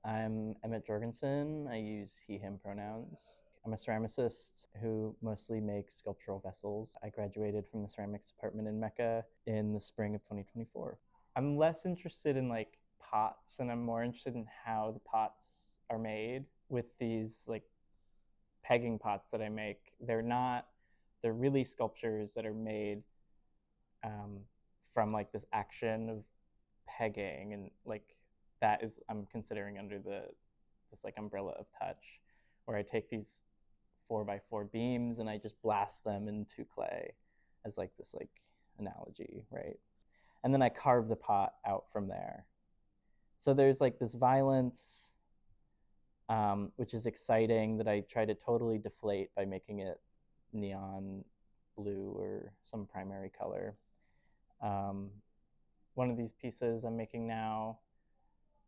I'm Emmett Jorgensen. I use he, him pronouns. I'm a ceramicist who mostly makes sculptural vessels. I graduated from the ceramics department in Mecca in the spring of 2024. I'm less interested in like pots and I'm more interested in how the pots are made with these like pegging pots that I make. They're really sculptures that are made um, from like this action of pegging and like that is I'm considering under this like umbrella of touch where I take these 4x4 beams and I just blast them into clay as like this like analogy, right? And then I carve the pot out from there. So there's like this violence, which is exciting that I try to totally deflate by making it neon blue or some primary color. Um, One of these pieces I'm making now,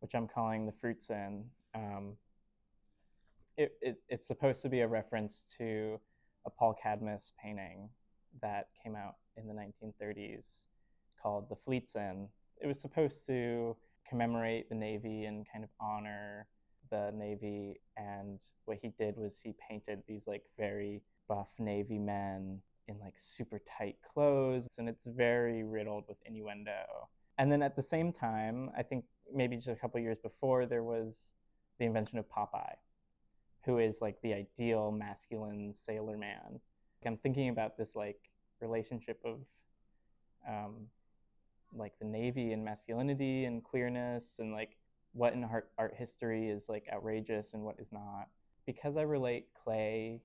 which I'm calling the Fruits In, it's supposed to be a reference to a Paul Cadmus painting that came out in the 1930s called The Fleet's Inn. It was supposed to commemorate the Navy and kind of honor the Navy. And what he did was he painted these like very buff Navy men in like super tight clothes. And it's very riddled with innuendo. And then at the same time, I think maybe just a couple years before, there was the invention of Popeye, who is like the ideal masculine sailor man. I'm thinking about this like relationship of like the Navy and masculinity and queerness and like what in art history is like outrageous and what is not. Because I relate clay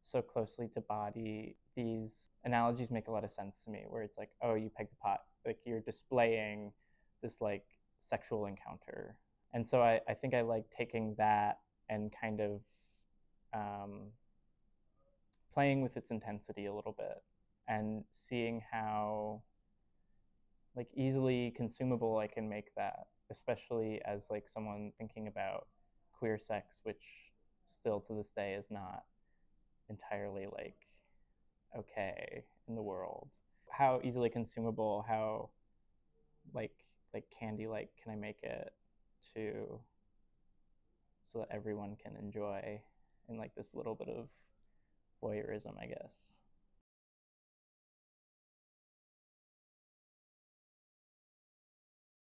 so closely to body, these analogies make a lot of sense to me where it's like, oh, you peg the pot, like you're displaying this like sexual encounter. And so I think I like taking that and kind of um, playing with its intensity a little bit and seeing how like easily consumable I can make that, especially as like someone thinking about queer sex, which still to this day is not entirely like okay in the world. How easily consumable, how like candy like can I make it to so that everyone can enjoy in like this little bit of voyeurism, I guess.